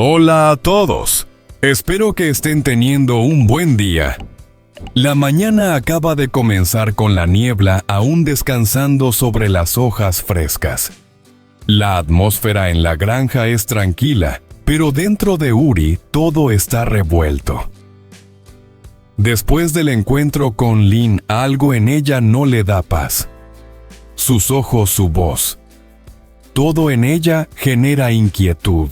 Hola a todos. Espero que estén teniendo un buen día. La mañana acaba de comenzar con la niebla aún descansando sobre las hojas frescas. La atmósfera en la granja es tranquila, pero dentro de Uri todo está revuelto. Después del encuentro con Lynn, algo en ella no le da paz. Sus ojos, su voz. Todo en ella genera inquietud.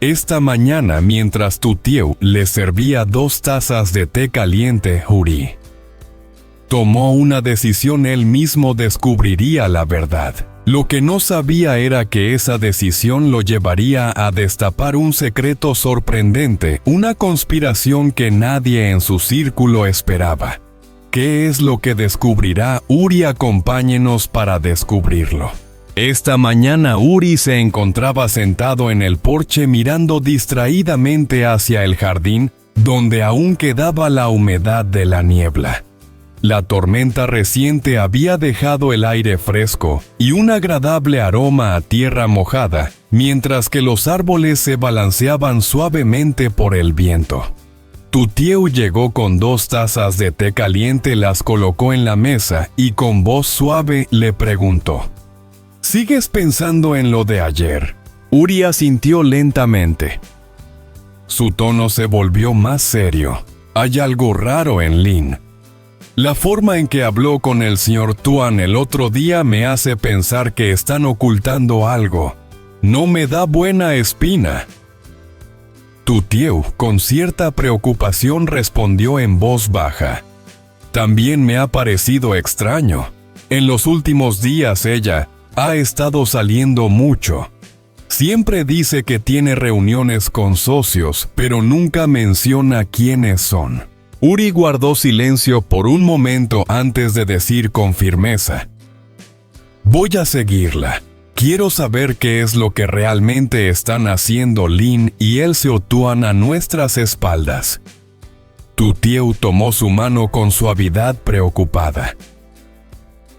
Esta mañana, mientras Tutieu le servía 2 tazas de té caliente, Uri tomó una decisión. Él mismo descubriría la verdad. Lo que no sabía era que esa decisión lo llevaría a destapar un secreto sorprendente, una conspiración que nadie en su círculo esperaba. ¿Qué es lo que descubrirá? Uri, acompáñenos para descubrirlo. Esta mañana Uri se encontraba sentado en el porche mirando distraídamente hacia el jardín, donde aún quedaba la humedad de la niebla. La tormenta reciente había dejado el aire fresco y un agradable aroma a tierra mojada, mientras que los árboles se balanceaban suavemente por el viento. Tutieu llegó con 2 tazas de té caliente, las colocó en la mesa y con voz suave le preguntó: ¿Sigues pensando en lo de ayer? Uri asintió lentamente. Su tono se volvió más serio. Hay algo raro en Lynn. La forma en que habló con el Sr. Tuan el otro día me hace pensar que están ocultando algo. No me da buena espina. Tutieu, con cierta preocupación, respondió en voz baja. También me ha parecido extraño. En los últimos días ella ha estado saliendo mucho. Siempre dice que tiene reuniones con socios, pero nunca menciona quiénes son. Uri guardó silencio por un momento antes de decir con firmeza: Voy a seguirla. Quiero saber qué es lo que realmente están haciendo Lynn y el Seotuan a nuestras espaldas. Tutieu tomó su mano con suavidad, preocupada.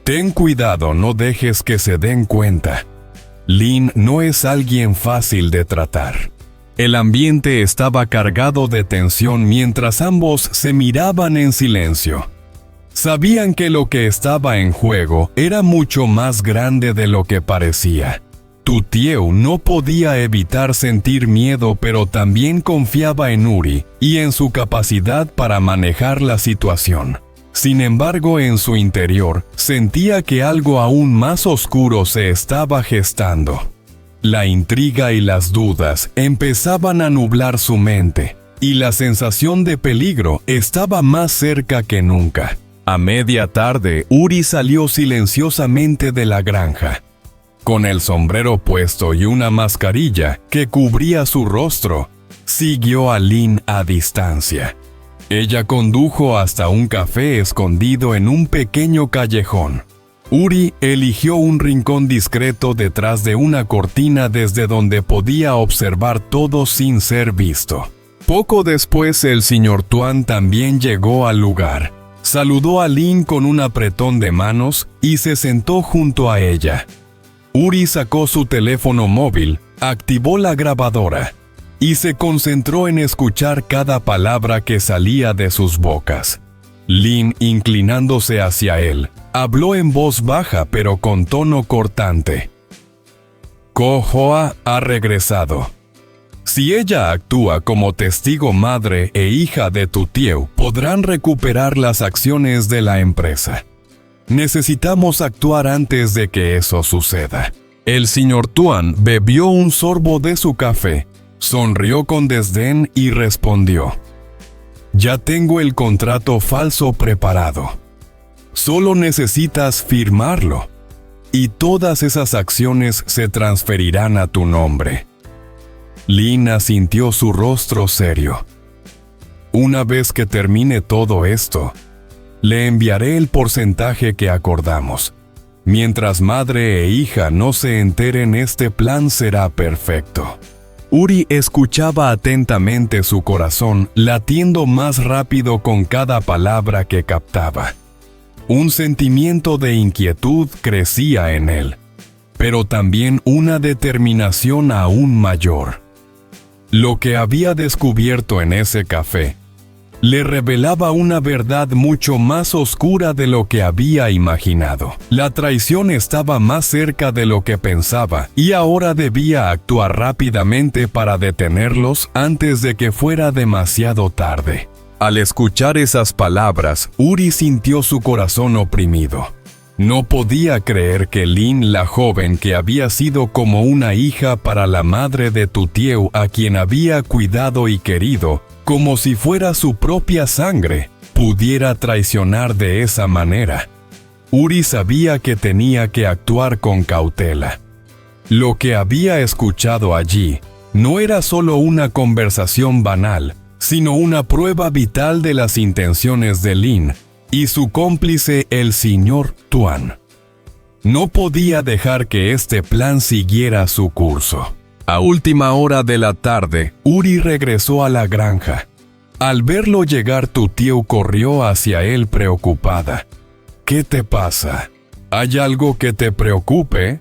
Ten cuidado, no dejes que se den cuenta. Lynn no es alguien fácil de tratar. El ambiente estaba cargado de tensión mientras ambos se miraban en silencio. Sabían que lo que estaba en juego era mucho más grande de lo que parecía. Tutieu no podía evitar sentir miedo, pero también confiaba en Uri y en su capacidad para manejar la situación. Sin embargo, en su interior, sentía que algo aún más oscuro se estaba gestando. La intriga y las dudas empezaban a nublar su mente, y la sensación de peligro estaba más cerca que nunca. A media tarde, Uri salió silenciosamente de la granja. Con el sombrero puesto y una mascarilla que cubría su rostro, siguió a Lynn a distancia. Ella condujo hasta un café escondido en un pequeño callejón. Uri eligió un rincón discreto detrás de una cortina desde donde podía observar todo sin ser visto. Poco después, el Sr. Tuan también llegó al lugar. Saludó a Lynn con un apretón de manos y se sentó junto a ella. Uri sacó su teléfono móvil, activó la grabadora y se concentró en escuchar cada palabra que salía de sus bocas. Lynn, inclinándose hacia él, habló en voz baja pero con tono cortante. Ko Hoa ha regresado. Si ella actúa como testigo, madre e hija de Tutieu, podrán recuperar las acciones de la empresa. Necesitamos actuar antes de que eso suceda. El Sr. Tuan bebió un sorbo de su café, sonrió con desdén y respondió: Ya tengo el contrato falso preparado. Solo necesitas firmarlo, y todas esas acciones se transferirán a tu nombre. Lynn asintió, su rostro serio. Una vez que termine todo esto, le enviaré el porcentaje que acordamos. Mientras madre e hija no se enteren, este plan será perfecto. Uri escuchaba atentamente, su corazón latiendo más rápido con cada palabra que captaba. Un sentimiento de inquietud crecía en él, pero también una determinación aún mayor. Lo que había descubierto en ese café le revelaba una verdad mucho más oscura de lo que había imaginado. La traición estaba más cerca de lo que pensaba y ahora debía actuar rápidamente para detenerlos antes de que fuera demasiado tarde. Al escuchar esas palabras, Uri sintió su corazón oprimido. No podía creer que Lynn, la joven que había sido como una hija para la madre de Tutieu, a quien había cuidado y querido, como si fuera su propia sangre, pudiera traicionar de esa manera. Uri sabía que tenía que actuar con cautela. Lo que había escuchado allí no era solo una conversación banal, sino una prueba vital de las intenciones de Lynn y su cómplice, el señor Tuan. No podía dejar que este plan siguiera su curso. A última hora de la tarde, Uri regresó a la granja. Al verlo llegar, Tutieu corrió hacia él preocupada. ¿Qué te pasa? ¿Hay algo que te preocupe?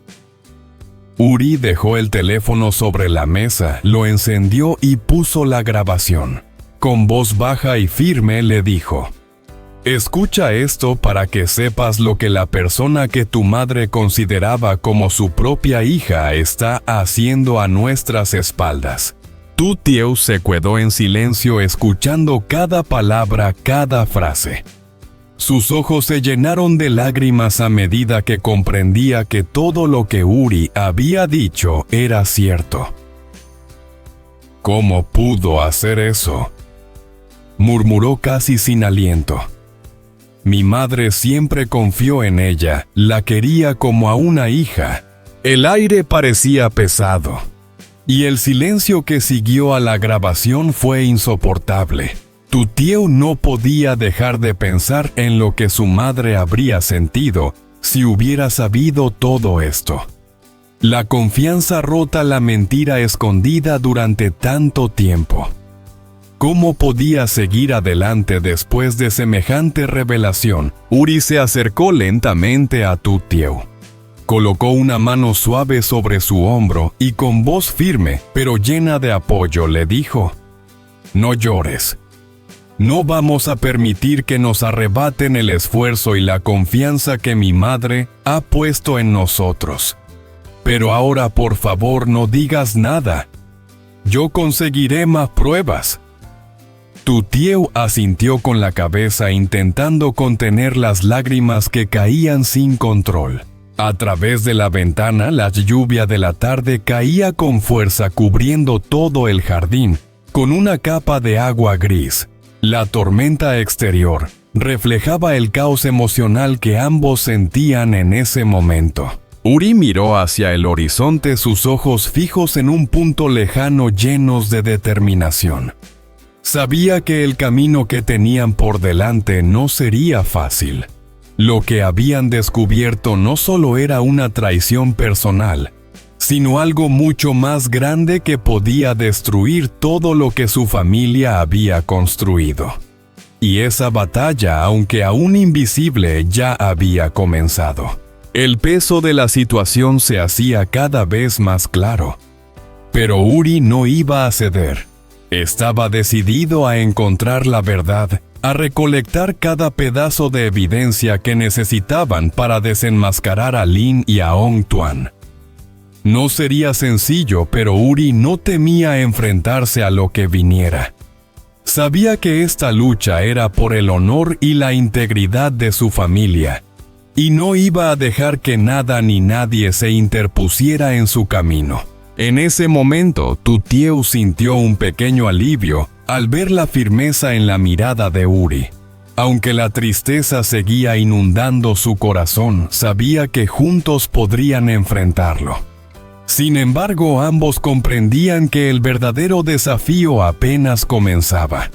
Uri dejó el teléfono sobre la mesa, lo encendió y puso la grabación. Con voz baja y firme le dijo: escucha esto para que sepas lo que la persona que tu madre consideraba como su propia hija está haciendo a nuestras espaldas. Tutieu se quedó en silencio escuchando cada palabra, cada frase. Sus ojos se llenaron de lágrimas a medida que comprendía que todo lo que Uri había dicho era cierto. ¿Cómo pudo hacer eso?, murmuró casi sin aliento. Mi madre siempre confió en ella, la quería como a una hija. El aire parecía pesado, y el silencio que siguió a la grabación fue insoportable. Tutieu no podía dejar de pensar en lo que su madre habría sentido si hubiera sabido todo esto. La confianza rota, la mentira escondida durante tanto tiempo. ¿Cómo podía seguir adelante después de semejante revelación? Uri se acercó lentamente a Tutieu. Colocó una mano suave sobre su hombro y con voz firme, pero llena de apoyo, le dijo: no llores. No vamos a permitir que nos arrebaten el esfuerzo y la confianza que mi madre ha puesto en nosotros. Pero ahora, por favor, no digas nada. Yo conseguiré más pruebas. Tutieu asintió con la cabeza intentando contener las lágrimas que caían sin control. A través de la ventana, la lluvia de la tarde caía con fuerza cubriendo todo el jardín, con una capa de agua gris. La tormenta exterior reflejaba el caos emocional que ambos sentían en ese momento. Uri miró hacia el horizonte, sus ojos fijos en un punto lejano llenos de determinación. Sabía que el camino que tenían por delante no sería fácil. Lo que habían descubierto no solo era una traición personal, sino algo mucho más grande que podía destruir todo lo que su familia había construido. Y esa batalla, aunque aún invisible, ya había comenzado. El peso de la situación se hacía cada vez más claro. Pero Uri no iba a ceder. Estaba decidido a encontrar la verdad, a recolectar cada pedazo de evidencia que necesitaban para desenmascarar a Lin y a Ong Tuan. No sería sencillo, pero Uri no temía enfrentarse a lo que viniera. Sabía que esta lucha era por el honor y la integridad de su familia, y no iba a dejar que nada ni nadie se interpusiera en su camino. En ese momento, Tutieu sintió un pequeño alivio al ver la firmeza en la mirada de Uri. Aunque la tristeza seguía inundando su corazón, sabía que juntos podrían enfrentarlo. Sin embargo, ambos comprendían que el verdadero desafío apenas comenzaba.